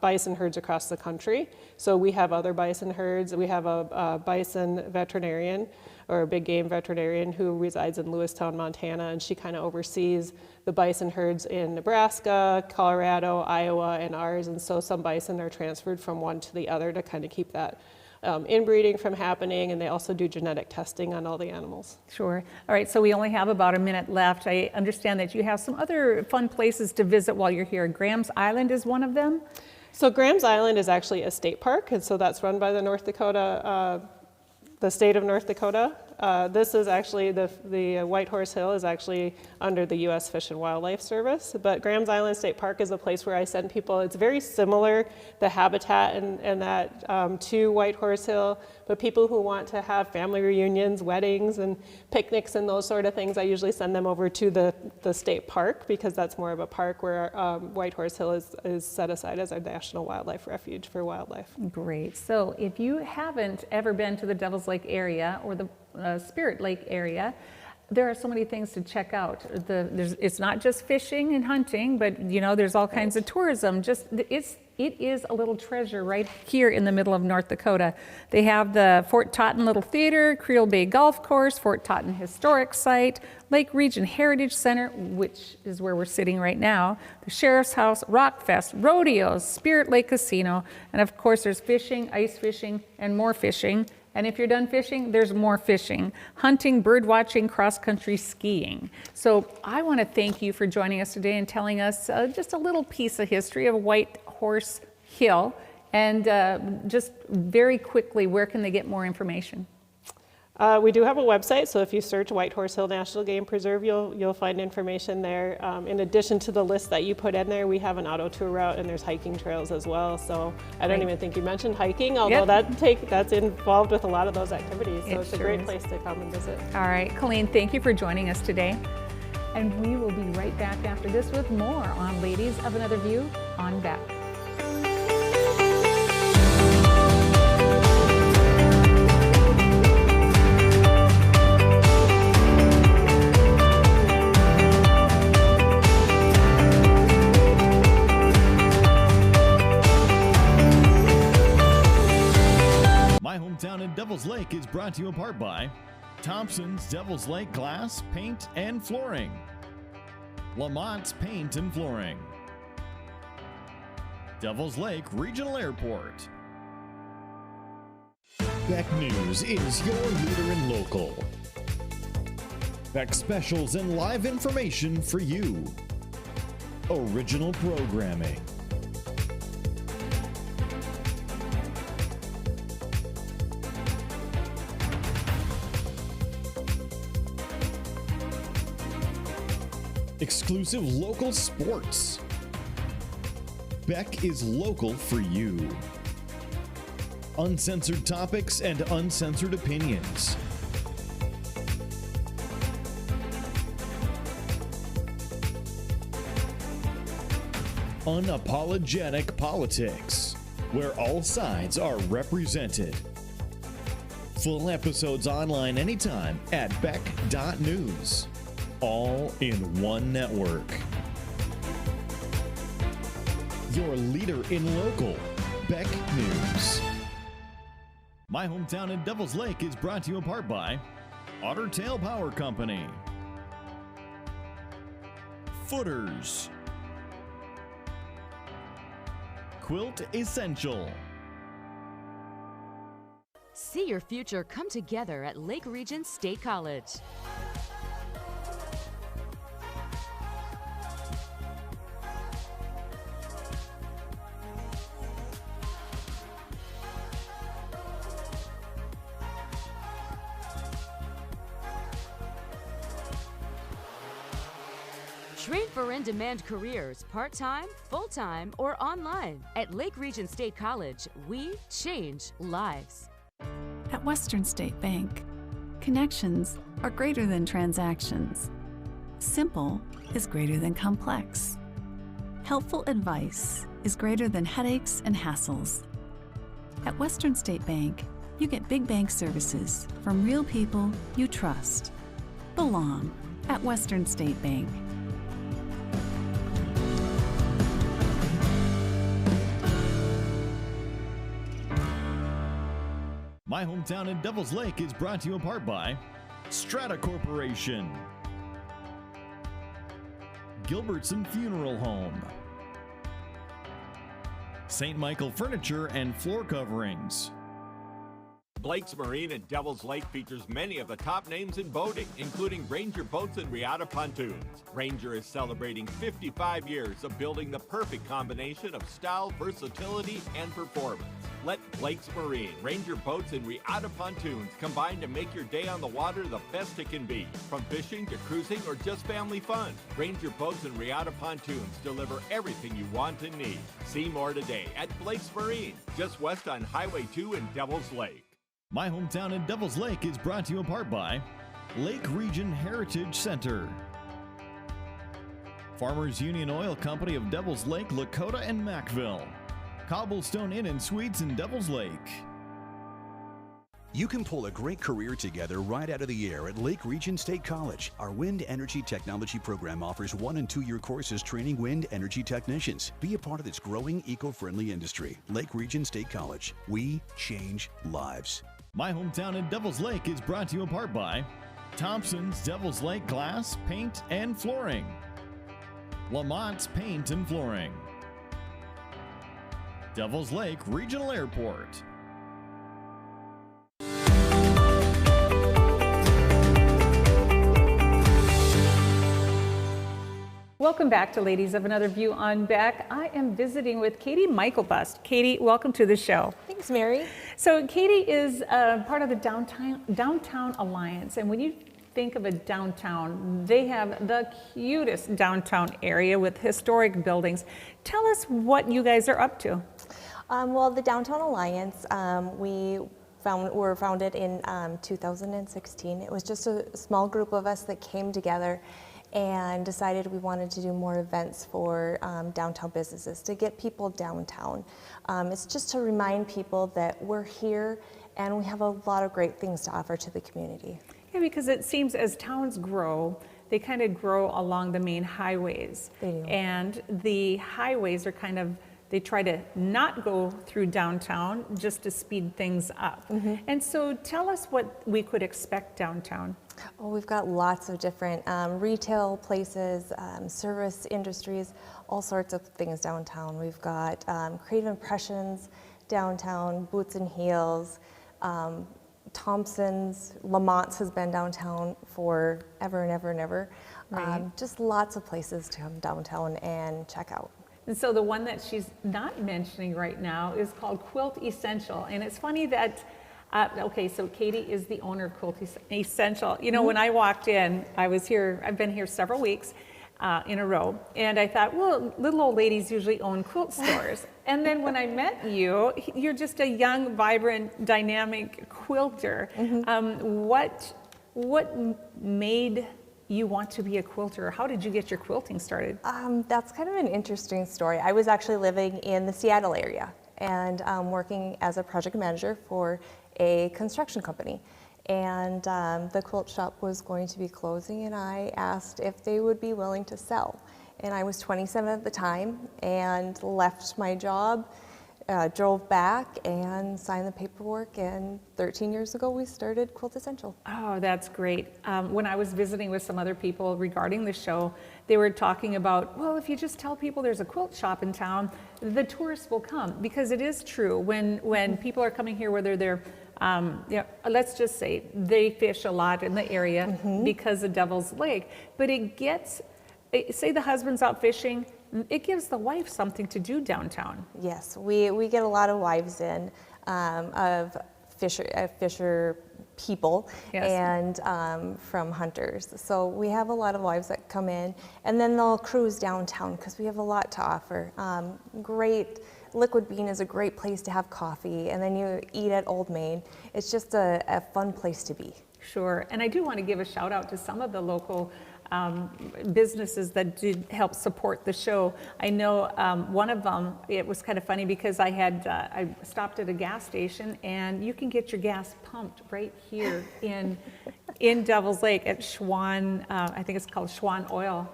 bison herds across the country. So we have other bison herds. We have a bison veterinarian, or a big game veterinarian, who resides in Lewistown, Montana, and she kind of oversees the bison herds in Nebraska, Colorado, Iowa, and ours. And so some bison are transferred from one to the other to kind of keep that inbreeding from happening, and they also do genetic testing on all the animals. Sure. All right, so we only have about a minute left. I understand that you have some other fun places to visit while you're here. Graham's Island is one of them? So Graham's Island is actually a state park, and so that's run by the the state of North Dakota. This is actually, the White Horse Hill is actually under the U.S. Fish and Wildlife Service, but Graham's Island State Park is a place where I send people. It's very similar, the habitat and that to White Horse Hill, but people who want to have family reunions, weddings, and picnics and those sort of things, I usually send them over to the state park, because that's more of a park, where White Horse Hill is set aside as a national wildlife refuge for wildlife. Great. So if you haven't ever been to the Devil's Lake area or the Spirit Lake area, there are so many things to check out. It's not just fishing and hunting, but you know, there's all kinds of tourism. It is a little treasure right here in the middle of North Dakota. They have the Fort Totten Little Theater, Creel Bay Golf Course, Fort Totten Historic Site, Lake Region Heritage Center, which is where we're sitting right now, the Sheriff's House, Rock Fest, rodeos, Spirit Lake Casino, and of course there's fishing, ice fishing, and more fishing. And if you're done fishing, there's more fishing, hunting, bird watching, cross-country skiing. So I want to thank you for joining us today and telling us just a little piece of history of White Horse Hill. And just very quickly, where can they get more information? We do have a website, so if you search White Horse Hill National Game Preserve, you'll find information there. In addition to the list that you put in there, we have an auto tour route, and there's hiking trails as well. So I don't even think you mentioned hiking, although that's involved with a lot of those activities. So it's a great place to come and visit. All right, Colleen, thank you for joining us today. And we will be right back after this with more on Ladies of Another View on Back. Hometown in Devil's Lake is brought to you in part by Thompson's Devil's Lake Glass, Paint, and Flooring, Lamont's Paint and Flooring, Devil's Lake Regional Airport. Beck News is your leader in local. Beck specials and live information for you. Original programming. Exclusive local sports. Beck is local for you. Uncensored topics and uncensored opinions. Unapologetic politics, where all sides are represented. Full episodes online anytime at beck.news. All in one network. Your leader in local, Beck News. My Hometown in Devils Lake is brought to you in part by Otter Tail Power Company, Footers, Quilt Essential. See your future come together at Lake Region State College. Train for in-demand careers part-time, full-time, or online. At Lake Region State College, we change lives. At Western State Bank, connections are greater than transactions. Simple is greater than complex. Helpful advice is greater than headaches and hassles. At Western State Bank, you get big bank services from real people you trust. Belong at Western State Bank. My Hometown in Devils Lake is brought to you in part by Strata Corporation, Gilbertson Funeral Home, St. Michael Furniture and Floor Coverings. Blake's Marine in Devils Lake features many of the top names in boating, including Ranger Boats and Reata Pontoons. Ranger is celebrating 55 years of building the perfect combination of style, versatility, and performance. Let Blake's Marine, Ranger Boats, and Reata Pontoons combine to make your day on the water the best it can be. From fishing to cruising or just family fun, Ranger Boats and Reata Pontoons deliver everything you want and need. See more today at Blake's Marine, just west on Highway 2 in Devils Lake. My Hometown in Devils Lake is brought to you in part by Lake Region Heritage Center, Farmers Union Oil Company of Devils Lake, Lakota, and Mackville, Cobblestone Inn and Suites in Devils Lake. You can pull a great career together right out of the air at Lake Region State College. Our Wind Energy Technology program offers 1- and 2-year courses training wind energy technicians. Be a part of this growing eco-friendly industry. Lake Region State College. We change lives. My Hometown in Devils Lake is brought to you in part by Thompson's Devils Lake Glass, Paint, and Flooring, Lamont's Paint and Flooring, Devils Lake Regional Airport. Welcome back to Ladies of Another View on Beck. I am visiting with Katie Michaelbust. Katie, welcome to the show. Thanks, Mary. So Katie is part of the Downtown Alliance, and when you think of a downtown, they have the cutest downtown area with historic buildings. Tell us what you guys are up to. Well, the Downtown Alliance, we were founded in 2016. It was just a small group of us that came together and decided we wanted to do more events for downtown businesses to get people downtown. It's just to remind people that we're here and we have a lot of great things to offer to the community. Yeah, because it seems as towns grow, they kind of grow along the main highways. They do. And the highways are kind of, they try to not go through downtown just to speed things up. Mm-hmm. And so tell us what we could expect downtown. Oh, we've got lots of different retail places, service industries, all sorts of things downtown. We've got Creative Impressions downtown, Boots and Heels, Thompson's, Lamont's has been downtown for ever and ever and ever. Right. Just lots of places to come downtown and check out. And so the one that she's not mentioning right now is called Quilt Essential. And it's funny that, okay, so Katie is the owner of Quilt Essential. You know, when I walked in, I've been here several weeks. in a row. And I thought, well, little old ladies usually own quilt stores. And then when I met you, you're just a young, vibrant, dynamic quilter. What made you want to be a quilter? How did you get your quilting started? That's kind of an interesting story. I was actually living in the Seattle area and working as a project manager for a construction company. And the quilt shop was going to be closing, and I asked if they would be willing to sell. And I was 27 at the time and left my job, drove back and signed the paperwork, and 13 years ago we started Quilt Essential. Oh, that's great. When I was visiting with some other people regarding the show, they were talking about, well, if you just tell people there's a quilt shop in town, the tourists will come, because it is true. When people are coming here, whether they're let's just say they fish a lot in the area because of Devil's Lake, but it gets, say the husband's out fishing, it gives the wife something to do downtown. Yes, we get a lot of wives in of fisher people and from hunters. So we have a lot of wives that come in, and then they'll cruise downtown because we have a lot to offer. Liquid Bean is a great place to have coffee, and then you eat at Old Main. It's just a fun place to be. Sure, and I do want to give a shout out to some of the local businesses that did help support the show. I know one of them, it was kind of funny because I stopped at a gas station, and you can get your gas pumped right here in Devil's Lake at Schwan, I think it's called Schwan Oil.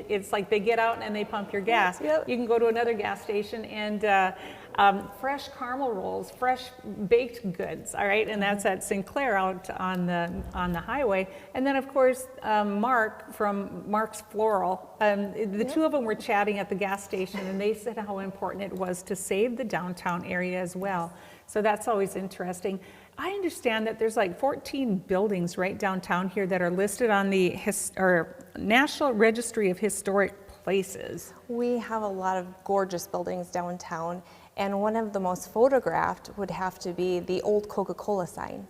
It's like they get out and they pump your gas. Yep. You can go to another gas station and fresh caramel rolls, fresh baked goods, all right, and that's at Sinclair out on the highway. And then of course Mark from Mark's Floral, the two of them were chatting at the gas station, and they said how important it was to save the downtown area as well. So that's always interesting. I understand that there's like 14 buildings right downtown here that are listed on the National Registry of Historic Places. We have a lot of gorgeous buildings downtown, and one of the most photographed would have to be the old Coca-Cola sign.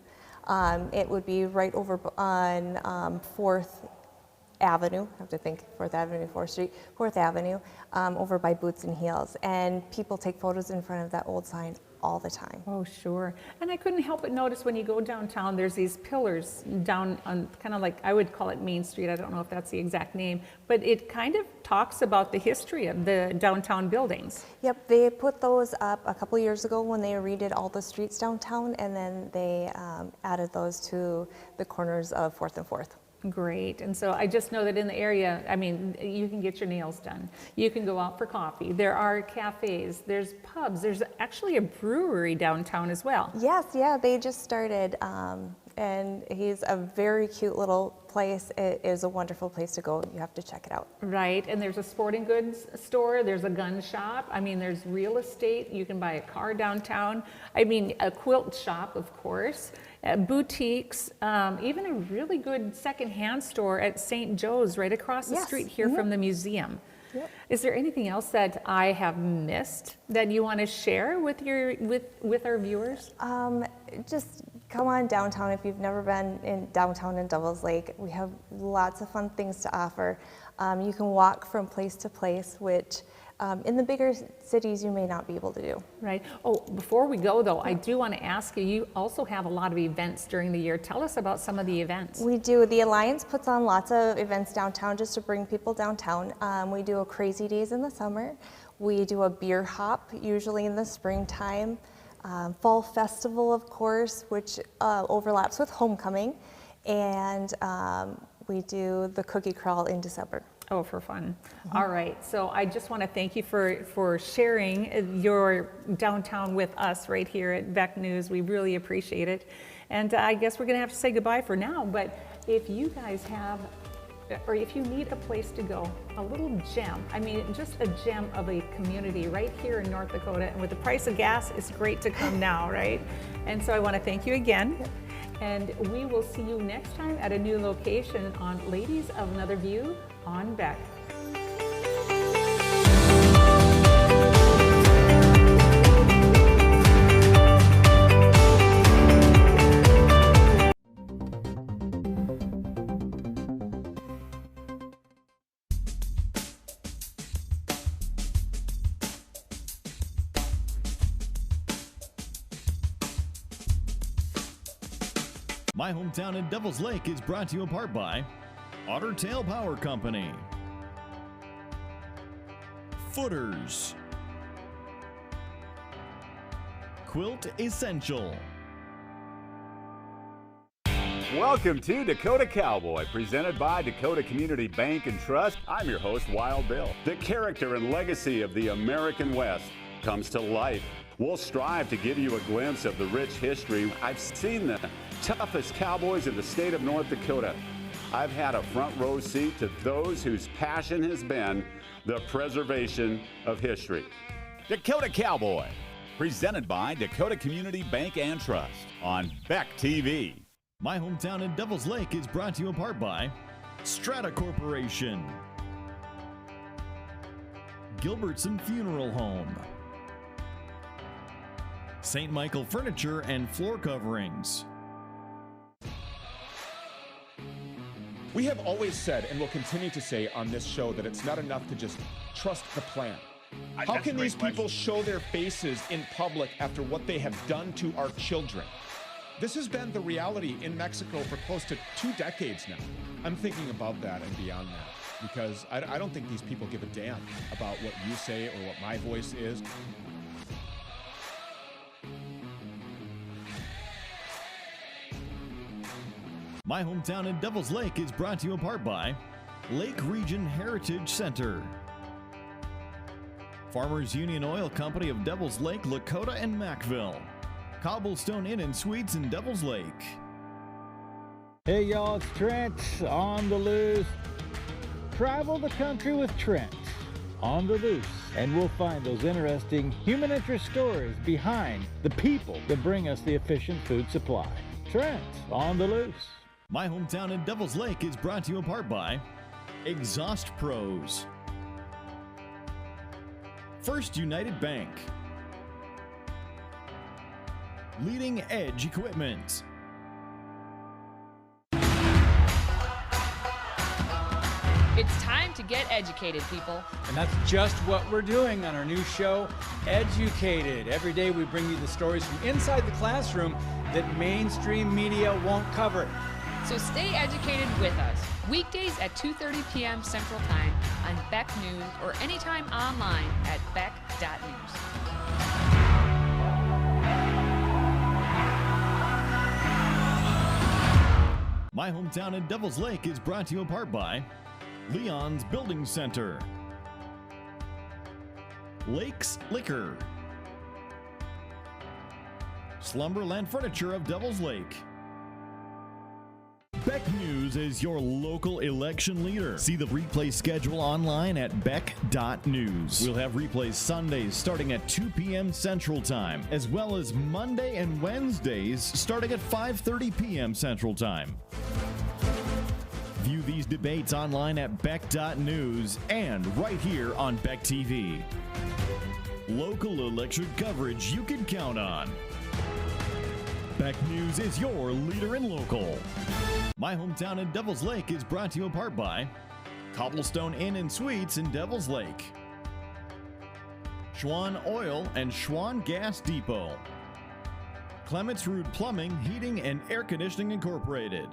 It would be right over on 4th Avenue, I have to think, 4th Avenue, 4th Street, 4th Avenue, over by Boots and Heels. And people take photos in front of that old sign all the time. Oh, sure. And I couldn't help but notice when you go downtown, there's these pillars down on kind of like, I would call it Main Street. I don't know if that's the exact name, but it kind of talks about the history of the downtown buildings. Yep, they put those up a couple years ago when they redid all the streets downtown, and then they added those to the corners of 4th and 4th. Great. And so I just know that in the area, I mean, you can get your nails done. You can go out for coffee. There are cafes, there's pubs, there's actually a brewery downtown as well. Yes, yeah, they just started, and he's a very cute little place. It is a wonderful place to go. You have to check it out. Right, and there's a sporting goods store, there's a gun shop. I mean, there's real estate. You can buy a car downtown. I mean, a quilt shop, of course. Boutiques, even a really good secondhand store at St. Joe's right across the street here from the museum. Yep. Is there anything else that I have missed that you want to share with our viewers? Just come on downtown if you've never been in downtown in Devil's Lake. We have lots of fun things to offer. You can walk from place to place, which in the bigger cities you may not be able to do. Right. Oh, before we go though, I do want to ask you, you also have a lot of events during the year. Tell us about some of the events. We do. The Alliance puts on lots of events downtown just to bring people downtown. We do a Crazy Days in the summer. We do a beer hop, usually in the springtime. Fall Festival, of course, which overlaps with Homecoming. And we do the Cookie Crawl in December. Oh, for fun. All right. So I just want to thank you for sharing your downtown with us right here at Beck News. We really appreciate it. And I guess we're going to have to say goodbye for now. But if you guys have, or if you need a place to go, a little gem, I mean, just a gem of a community right here in North Dakota. And with the price of gas, it's great to come now, right? And so I want to thank you again. And we will see you next time at a new location on Ladies of Another View on Beck. My Hometown in Devil's Lake is brought to you in part by Otter Tail Power Company, Footers, Quilt Essential. Welcome to Dakota Cowboy, presented by Dakota Community Bank and Trust. I'm your host, Wild Bill. The character and legacy of the American West comes to life. We'll strive to give you a glimpse of the rich history. I've seen the toughest cowboys in the state of North Dakota. I've had a front row seat to those whose passion has been the preservation of history. Dakota Cowboy, presented by Dakota Community Bank and Trust on Beck TV. My Hometown in Devil's Lake is brought to you in part by Strata Corporation, Gilbertson Funeral Home, St. Michael Furniture and Floor Coverings. We have always said and will continue to say on this show that it's not enough to just trust the plan. How can these people show their faces in public after what they have done to our children? This has been the reality in Mexico for close to 2 decades now. I'm thinking about that and beyond that because I don't think these people give a damn about what you say or what my voice is. My Hometown in Devil's Lake is brought to you in part by Lake Region Heritage Center, Farmers Union Oil Company of Devil's Lake, Lakota, and Mackville, Cobblestone Inn and Suites in Devil's Lake. Hey y'all, it's Trent on the loose. Travel the country with Trent on the loose, and we'll find those interesting human interest stories behind the people that bring us the efficient food supply. Trent on the loose. My Hometown in Devil's Lake is brought to you in part by Exhaust Pros, First United Bank, Leading Edge Equipment. It's time to get educated, people. And that's just what we're doing on our new show, Educated. Every day we bring you the stories from inside the classroom that mainstream media won't cover. So stay educated with us, weekdays at 2:30 p.m. Central Time on Beck News or anytime online at beck.news. My Hometown in Devil's Lake is brought to you in part by Leon's Building Center, Lakes Liquor, Slumberland Furniture of Devil's Lake. Beck News is your local election leader. See the replay schedule online at beck.news. We'll have replays Sundays starting at 2 p.m. Central Time, as well as Monday and Wednesdays starting at 5:30 p.m. Central Time. View these debates online at beck.news and right here on Beck TV. Local election coverage you can count on. Beck News is your leader in local. My Hometown in Devil's Lake is brought to you in part by Cobblestone Inn and Suites in Devil's Lake, Schwann Oil and Schwann Gas Depot, Clements Root Plumbing, Heating, and Air Conditioning Incorporated,